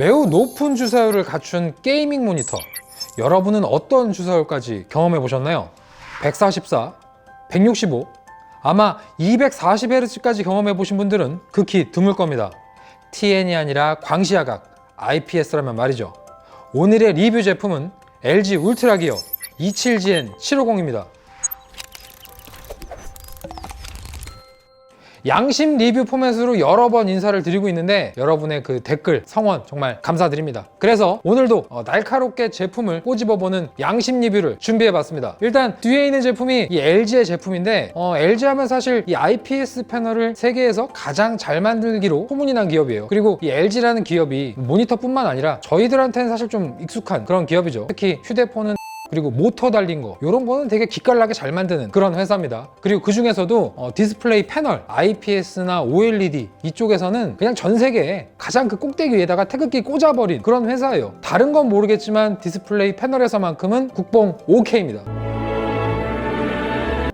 매우 높은 주사율을 갖춘 게이밍 모니터, 여러분은 어떤 주사율까지 경험해 보셨나요? 144, 165, 아마 240Hz까지 경험해 보신 분들은 극히 드물 겁니다. TN이 아니라 광시야각 IPS라면 말이죠. 오늘의 리뷰 제품은 LG 울트라 기어 27GN750입니다. 양심 리뷰 포맷으로 여러 번 인사를 드리고 있는데 여러분의 그 댓글, 성원 정말 감사드립니다. 그래서 오늘도 날카롭게 제품을 꼬집어보는 양심 리뷰를 준비해봤습니다. 일단 뒤에 있는 제품이 이 LG의 제품인데 LG 하면 사실 이 IPS 패널을 세계에서 가장 잘 만들기로 소문이 난 기업이에요. 그리고 이 LG라는 기업이 모니터뿐만 아니라 저희들한테는 사실 좀 익숙한 그런 기업이죠. 특히 휴대폰은 그리고 모터 달린 거 이런 거는 되게 기깔나게 잘 만드는 그런 회사입니다. 그리고 그 중에서도 디스플레이 패널 IPS나 OLED 이쪽에서는 그냥 전 세계에 가장 그 꼭대기 위에다가 태극기 꽂아버린 그런 회사예요. 다른 건 모르겠지만 디스플레이 패널에서만큼은 국뽕 OK입니다.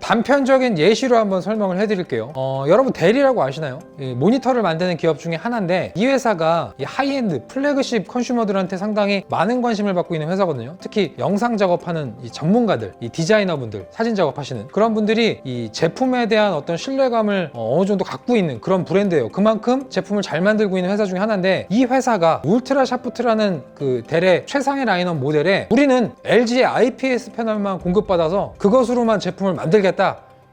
단편적인 예시로 한번 설명을 해드릴게요. 여러분 델이라고 아시나요? 모니터를 만드는 기업 중에 하나인데 이 회사가 이 하이엔드 플래그십 컨슈머들한테 상당히 많은 관심을 받고 있는 회사거든요. 특히 영상 작업하는 이 전문가들, 이 디자이너분들, 사진 작업하시는 그런 분들이 이 제품에 대한 어떤 신뢰감을 어느 정도 갖고 있는 그런 브랜드예요. 그만큼 제품을 잘 만들고 있는 회사 중에 하나인데 이 회사가 울트라 샤프트라는 그 델의 최상의 라인업 모델에 우리는 LG의 IPS 패널만 공급받아서 그것으로만 제품을 만들겠다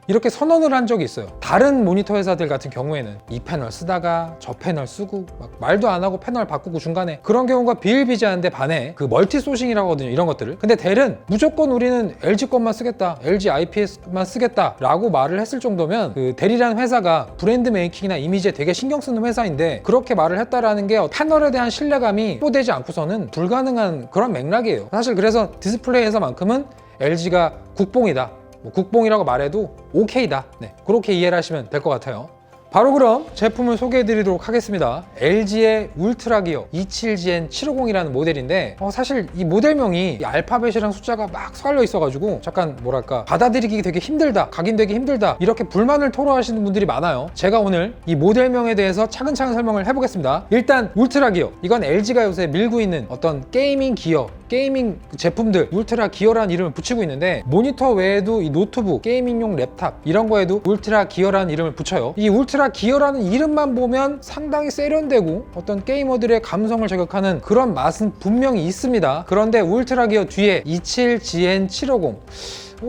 이렇게 선언을 한 적이 있어요. 다른 모니터 회사들 같은 경우에는 이 패널 쓰다가 저 패널 쓰고 막 말도 안 하고 패널 바꾸고 중간에 그런 경우가 비일비재한데 반해 그 멀티 소싱이라고 하거든요. 이런 것들을. 근데 델은 무조건 우리는 LG 것만 쓰겠다, LG IPS만 쓰겠다 라고 말을 했을 정도면 그 델이라는 회사가 브랜드 메이킹이나 이미지에 되게 신경 쓰는 회사인데 그렇게 말을 했다라는 게 패널에 대한 신뢰감이 확보되지 않고서는 불가능한 그런 맥락이에요. 사실 그래서 디스플레이에서만큼은 LG가 국뽕이다, 국뽕이라고 말해도 오케이다, 그렇게 이해를 하시면 될 것 같아요. 바로 그럼 제품을 소개해 드리도록 하겠습니다. LG의 울트라 기어 27GN750이라는 모델인데 사실 이 모델명이 이 알파벳이랑 숫자가 막 섞여 있어가지고 잠깐 뭐랄까 받아들이기 되게 힘들다, 각인되기 힘들다 이렇게 불만을 토로하시는 분들이 많아요. 제가 오늘 이 모델명에 대해서 차근차근 설명을 해보겠습니다. 일단 울트라 기어, 이건 LG가 요새 밀고 있는 어떤 게이밍 기어, 게이밍 제품들 울트라 기어라는 이름을 붙이고 있는데 모니터 외에도 이 노트북, 게이밍용 랩탑 이런 거에도 울트라 기어라는 이름을 붙여요. 이 울트라 기어라는 이름만 보면 상당히 세련되고 어떤 게이머들의 감성을 저격하는 그런 맛은 분명히 있습니다. 그런데 울트라 기어 뒤에 27GN750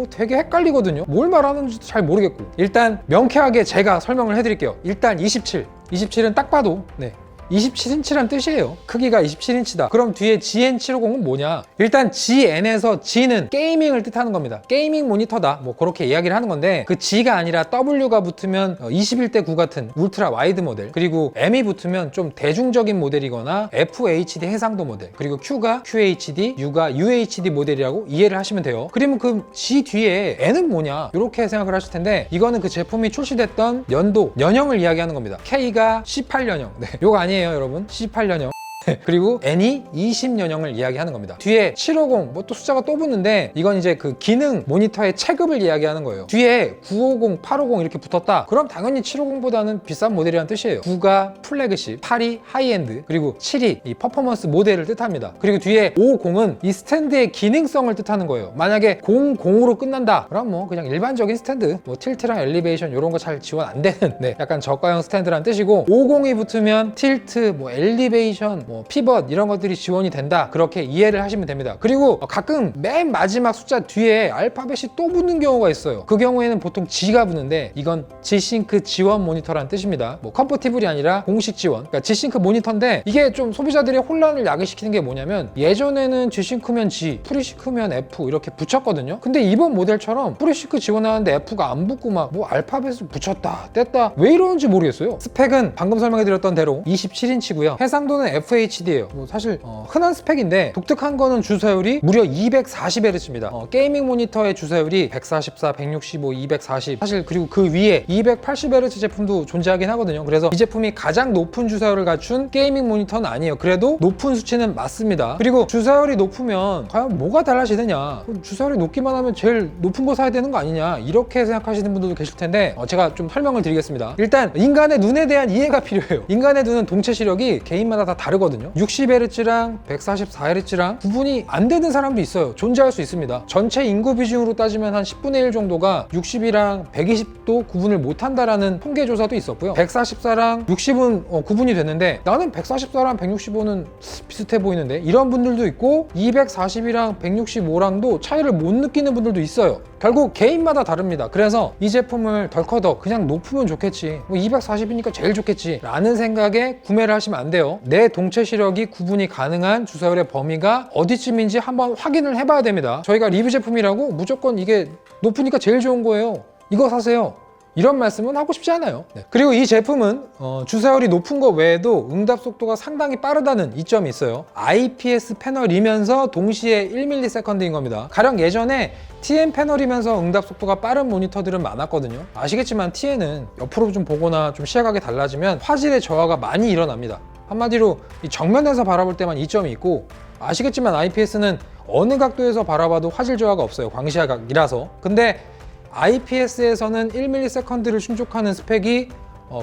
되게 헷갈리거든요. 뭘 말하는지 잘 모르겠고 일단 명쾌하게 제가 설명을 해드릴게요. 일단 27은 딱 봐도 27인치란 뜻이에요. 크기가 27인치다. 그럼 뒤에 GN750은 뭐냐? 일단 GN에서 G는 게이밍을 뜻하는 겁니다. 게이밍 모니터다. 뭐 그렇게 이야기를 하는 건데 그 G가 아니라 W가 붙으면 21대 9 같은 울트라 와이드 모델, 그리고 M이 붙으면 좀 대중적인 모델이거나 FHD 해상도 모델, 그리고 Q가 QHD, U가 UHD 모델이라고 이해를 하시면 돼요. 그러면 그 G 뒤에 N은 뭐냐? 이렇게 생각을 하실 텐데 이거는 그 제품이 출시됐던 연도, 년형을 이야기하는 겁니다. K가 18년형. 요거 아니에요 여러분, 18년형. 그리고 N이 20년형을 이야기하는 겁니다. 뒤에 750 뭐 또 숫자가 또 붙는데 이건 이제 그 기능 모니터의 체급을 이야기하는 거예요. 뒤에 950, 850 이렇게 붙었다. 그럼 당연히 750보다는 비싼 모델이라는 뜻이에요. 9가 플래그십, 8이 하이엔드, 그리고 7이 이 퍼포먼스 모델을 뜻합니다. 그리고 뒤에 50은 이 스탠드의 기능성을 뜻하는 거예요. 만약에 00으로 끝난다 그럼 뭐 그냥 일반적인 스탠드, 뭐 틸트랑 엘리베이션 이런 거 잘 지원 안 되는 약간 저가형 스탠드라는 뜻이고, 50이 붙으면 틸트, 뭐 엘리베이션, 뭐 피벗 이런 것들이 지원이 된다 그렇게 이해를 하시면 됩니다. 그리고 가끔 맨 마지막 숫자 뒤에 알파벳이 또 붙는 경우가 있어요. 그 경우에는 보통 G가 붙는데 이건 G싱크 지원 모니터라는 뜻입니다. 뭐 컴퍼티블이 아니라 공식 지원, 그러니까 G싱크 모니터인데 이게 좀 소비자들의 혼란을 야기시키는 게 뭐냐면 예전에는 G싱크면 G, 프리싱크면 F 이렇게 붙였거든요. 근데 이번 모델처럼 프리싱크 지원하는데 F가 안 붙고 막 뭐 알파벳을 붙였다 뗐다 왜 이러는지 모르겠어요. 스펙은 방금 설명해드렸던 대로 27인치고요 해상도는 FHD예요. 뭐 사실 흔한 스펙인데 독특한 거는 주사율이 무려 240Hz입니다. 게이밍 모니터의 주사율이 144, 165, 240 사실, 그리고 그 위에 280Hz 제품도 존재하긴 하거든요. 그래서 이 제품이 가장 높은 주사율을 갖춘 게이밍 모니터는 아니에요. 그래도 높은 수치는 맞습니다. 그리고 주사율이 높으면 과연 뭐가 달라지느냐, 주사율이 높기만 하면 제일 높은 거 사야 되는 거 아니냐 이렇게 생각하시는 분들도 계실 텐데 제가 좀 설명을 드리겠습니다. 일단 인간의 눈에 대한 이해가 필요해요. 인간의 눈은 동체 시력이 개인마다 다 다르거든요. 다르거든요. 60Hz랑 144Hz랑 구분이 안 되는 사람도 있어요. 존재할 수 있습니다. 전체 인구 비중으로 따지면 한 10분의 1 정도가 60이랑 120도 구분을 못한다라는 통계조사도 있었고요. 144랑 60은 구분이 되는데 나는 144랑 165는 비슷해 보이는데 이런 분들도 있고 240이랑 165랑도 차이를 못 느끼는 분들도 있어요. 결국 개인마다 다릅니다. 그래서 이 제품을 덜커덕 그냥 높으면 좋겠지, 뭐 240이니까 제일 좋겠지 라는 생각에 구매를 하시면 안 돼요. 내 동체 시력이 구분이 가능한 주사율의 범위가 어디쯤인지 한번 확인을 해봐야 됩니다. 저희가 리뷰 제품이라고 무조건 이게 높으니까 제일 좋은 거예요, 이거 사세요, 이런 말씀은 하고 싶지 않아요. 네. 그리고 이 제품은 주사율이 높은 거 외에도 응답 속도가 상당히 빠르다는 이점이 있어요. IPS 패널이면서 동시에 1ms인 겁니다. 가령 예전에 TN 패널이면서 응답 속도가 빠른 모니터들은 많았거든요. 아시겠지만 TN은 옆으로 좀 보거나 좀 시야각이 달라지면 화질의 저하가 많이 일어납니다. 한마디로 이 정면에서 바라볼 때만 이점이 있고, 아시겠지만 IPS는 어느 각도에서 바라봐도 화질 저하가 없어요, 광시야각이라서. 근데 IPS에서는 1ms를 충족하는 스펙이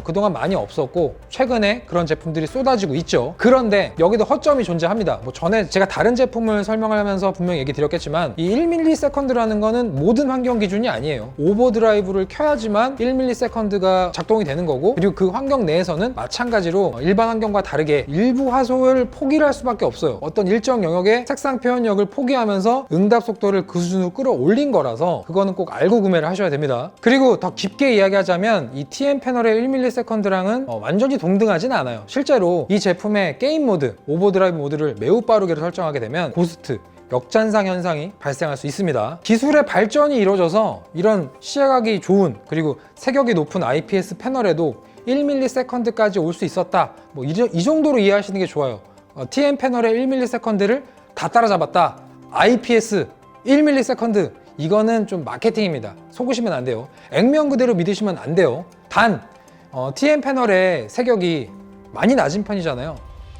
그동안 많이 없었고 최근에 그런 제품들이 쏟아지고 있죠. 그런데 여기도 허점이 존재합니다. 뭐 전에 제가 다른 제품을 설명하면서 분명히 얘기 드렸겠지만 이 1ms라는 거는 모든 환경 기준이 아니에요. 오버드라이브를 켜야지만 1ms가 작동이 되는 거고, 그리고 그 환경 내에서는 마찬가지로 일반 환경과 다르게 일부 화소를 포기를 할 수밖에 없어요. 어떤 일정 영역의 색상 표현력을 포기하면서 응답 속도를 그 수준으로 끌어올린 거라서 그거는 꼭 알고 구매를 하셔야 됩니다. 그리고 더 깊게 이야기하자면 이 TN 패널의 1ms랑은 완전히 동등하진 않아요. 실제로 이 제품의 게임 모드, 오버드라이브 모드를 매우 빠르게 설정하게 되면 고스트, 역잔상 현상이 발생할 수 있습니다. 기술의 발전이 이루어져서 이런 시야각이 좋은 그리고 색역이 높은 IPS 패널에도 1ms까지 올 수 있었다, 뭐 이 정도로 이해하시는 게 좋아요. TN 패널의 1ms를 다 따라잡았다, IPS 1ms, 이거는 좀 마케팅입니다. 속으시면 안 돼요. 액면 그대로 믿으시면 안 돼요. 단 TN 패널의 색역이 많이 낮은 편이잖아요.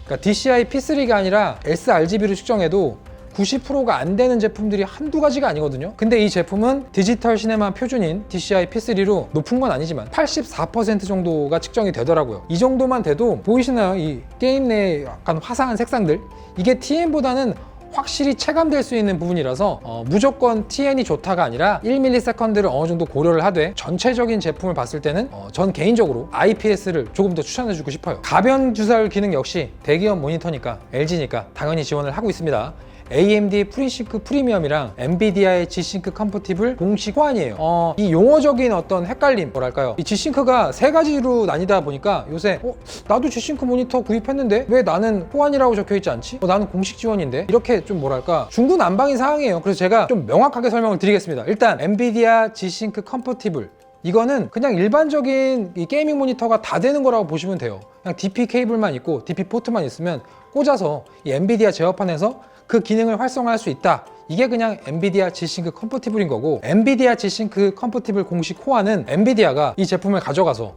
그러니까 DCI P3가 아니라 sRGB로 측정해도 90%가 안 되는 제품들이 한두 가지가 아니거든요. 근데 이 제품은 디지털 시네마 표준인 DCI P3로 높은 건 아니지만 84% 정도가 측정이 되더라고요. 이 정도만 돼도 보이시나요? 이 게임 내 약간 화사한 색상들, 이게 TN보다는 확실히 체감될 수 있는 부분이라서 무조건 TN이 좋다가 아니라 1ms를 어느 정도 고려를 하되 전체적인 제품을 봤을 때는 전 개인적으로 IPS를 조금 더 추천해주고 싶어요. 가변 주사율 기능 역시 대기업 모니터니까 LG니까 당연히 지원을 하고 있습니다. AMD FreeSync 프리미엄이랑 엔비디아의 G-Sync 컴퍼티블 공식 호환이에요. 이 용어적인 어떤 헷갈림, 뭐랄까요, 이 G-Sync가 세 가지로 나뉘다 보니까 요새 나도 G-Sync 모니터 구입했는데 왜 나는 호환이라고 적혀있지 않지? 나는 공식 지원인데? 이렇게 좀 뭐랄까 중구난방인 상황이에요. 그래서 제가 좀 명확하게 설명을 드리겠습니다. 일단 엔비디아 G-Sync 컴퍼티블, 이거는 그냥 일반적인 이 게이밍 모니터가 다 되는 거라고 보시면 돼요. 그냥 DP 케이블만 있고 DP 포트만 있으면 꽂아서 이 엔비디아 제어판에서 그 기능을 활성화할 수 있다. 이게 그냥 엔비디아 G-Sync 컴퍼티블인 거고, 엔비디아 G-Sync 컴퍼티블 공식 호환은 엔비디아가 이 제품을 가져가서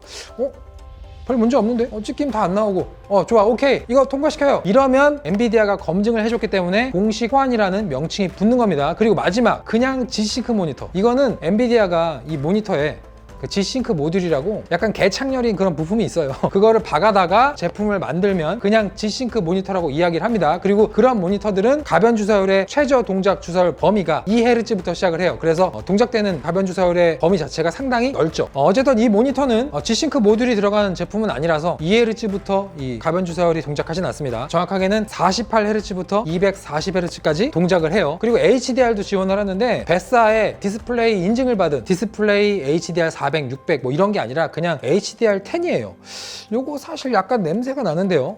별 문제 없는데? 찍힘 다 안 나오고 좋아, 오케이, 이거 통과시켜요, 이러면 엔비디아가 검증을 해줬기 때문에 공식 호환이라는 명칭이 붙는 겁니다. 그리고 마지막, 그냥 G-Sync 모니터, 이거는 엔비디아가 이 모니터에 그 G-Sync 모듈이라고 약간 개창렬인 그런 부품이 있어요. 그거를 박아다가 제품을 만들면 그냥 G-Sync 모니터라고 이야기를 합니다. 그리고 그런 모니터들은 가변 주사율의 최저 동작 주사율 범위가 2Hz부터 시작을 해요. 그래서 동작되는 가변 주사율의 범위 자체가 상당히 넓죠. 어쨌든 이 모니터는 G-Sync 모듈이 들어가는 제품은 아니라서 2Hz부터 이 가변 주사율이 동작하진 않습니다. 정확하게는 48Hz부터 240Hz까지 동작을 해요. 그리고 HDR도 지원을 하는데 베사의 디스플레이 인증을 받은 디스플레이 HDR 400, 600 뭐 이런 게 아니라 그냥 HDR10이에요. 요거 사실 약간 냄새가 나는데요.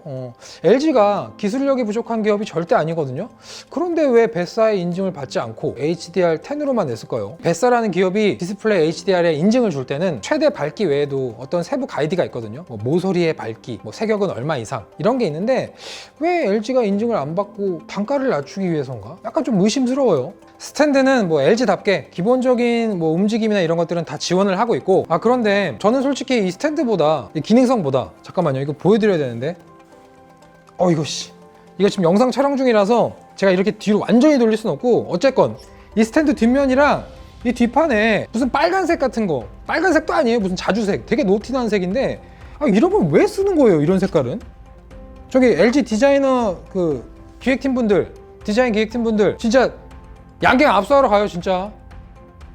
LG가 기술력이 부족한 기업이 절대 아니거든요. 그런데 왜 베사의 인증을 받지 않고 HDR10으로만 냈을까요? 베사라는 기업이 디스플레이 HDR에 인증을 줄 때는 최대 밝기 외에도 어떤 세부 가이드가 있거든요. 뭐 모서리의 밝기, 뭐 색역은 얼마 이상, 이런 게 있는데 왜 LG가 인증을 안 받고 단가를 낮추기 위해서인가? 약간 좀 의심스러워요. 스탠드는 뭐 LG답게 기본적인 뭐 움직임이나 이런 것들은 다 지원을 하고 있고, 그런데 저는 솔직히 이 스탠드보다, 이 기능성보다, 잠깐만요, 이거 보여드려야 되는데 이거 지금 영상 촬영 중이라서 제가 이렇게 뒤로 완전히 돌릴 순 없고, 어쨌건 이 스탠드 뒷면이랑 이 뒷판에 무슨 빨간색 같은 거, 빨간색도 아니에요, 무슨 자주색, 되게 노티난 색인데 이런 걸 왜 쓰는 거예요, 이런 색깔은? 저기 LG 디자이너 그 기획팀 분들, 디자인 기획팀 분들 진짜 양갱 압수하러 가요 진짜.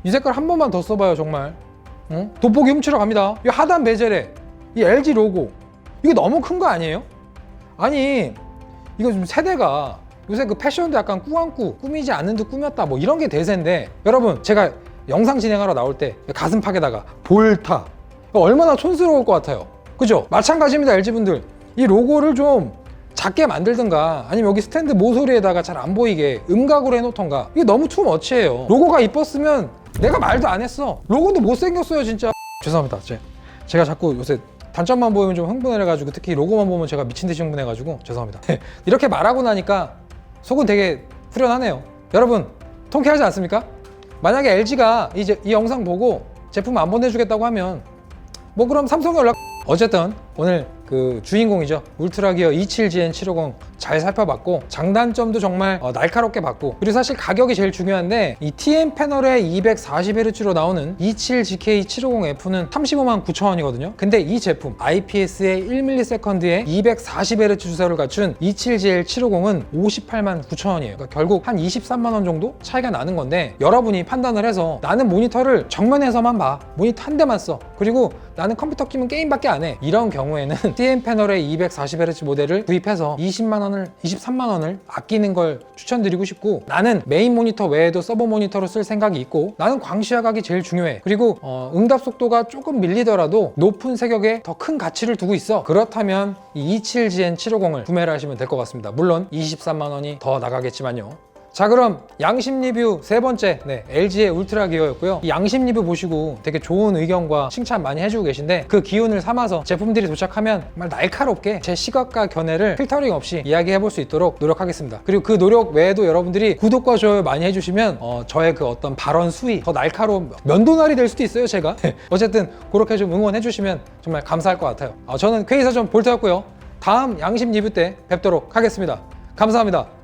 이 색깔 한 번만 더 써봐요 정말. 응? 돋보기 훔치러 갑니다. 이 하단 베젤에 이 LG 로고 이거 너무 큰 거 아니에요? 아니 이거 좀 세대가 요새 그 패션도 약간 꾸안꾸 꾸미지 않는 듯 꾸몄다 뭐 이런 게 대세인데, 여러분 제가 영상 진행하러 나올 때 가슴팍에다가 볼타 이거 얼마나 촌스러울 것 같아요. 그죠? 마찬가지입니다. LG분들 이 로고를 좀 작게 만들든가 아니면 여기 스탠드 모서리에다가 잘 안 보이게 음각으로 해놓던가. 이게 너무 투머치예요. 로고가 이뻤으면 내가 말도 안 했어. 로고도 못생겼어요 진짜. 죄송합니다. 제가 자꾸 요새 단점만 보이면 좀 흥분해가지고, 특히 로고만 보면 제가 미친듯이 흥분해가지고 죄송합니다. 이렇게 말하고 나니까 속은 되게 후련하네요. 여러분 통쾌하지 않습니까? 만약에 LG가 이 영상 보고 제품 안 보내주겠다고 하면 뭐 그럼 삼성에 연락. 어쨌든 오늘 그 주인공이죠. 울트라기어 27GN750 잘 살펴봤고 장단점도 정말 날카롭게 봤고, 그리고 사실 가격이 제일 중요한데 이 TN 패널에 240Hz로 나오는 27GK750F는 359,000원이거든요. 근데 이 제품 IPS의 1ms에 240Hz 주사를 갖춘 27GL750은 589,000원이에요. 그러니까 결국 한 23만원 정도 차이가 나는 건데, 여러분이 판단을 해서 나는 모니터를 정면에서만 봐, 모니터 한 대만 써, 그리고 나는 컴퓨터 끼면 게임밖에 안 해, 이런 경우에는 TN 패널의 240Hz 모델을 구입해서 23만원을 아끼는 걸 추천드리고 싶고, 나는 메인 모니터 외에도 서버 모니터로 쓸 생각이 있고, 나는 광시야각이 제일 중요해, 그리고 응답 속도가 조금 밀리더라도 높은 세격에 더 큰 가치를 두고 있어, 그렇다면 이 27GN750을 구매를 하시면 될 것 같습니다. 물론 23만원이 더 나가겠지만요. 자, 그럼 양심 리뷰 세 번째, LG의 울트라 기어였고요. 이 양심 리뷰 보시고 되게 좋은 의견과 칭찬 많이 해주고 계신데, 그 기운을 삼아서 제품들이 도착하면 정말 날카롭게 제 시각과 견해를 필터링 없이 이야기해 볼 수 있도록 노력하겠습니다. 그리고 그 노력 외에도 여러분들이 구독과 좋아요 많이 해주시면 저의 그 어떤 발언 수위 더 날카로운 면도날이 될 수도 있어요 제가. 어쨌든 그렇게 좀 응원해 주시면 정말 감사할 것 같아요. 저는 K사전 볼트였고요. 다음 양심 리뷰 때 뵙도록 하겠습니다. 감사합니다.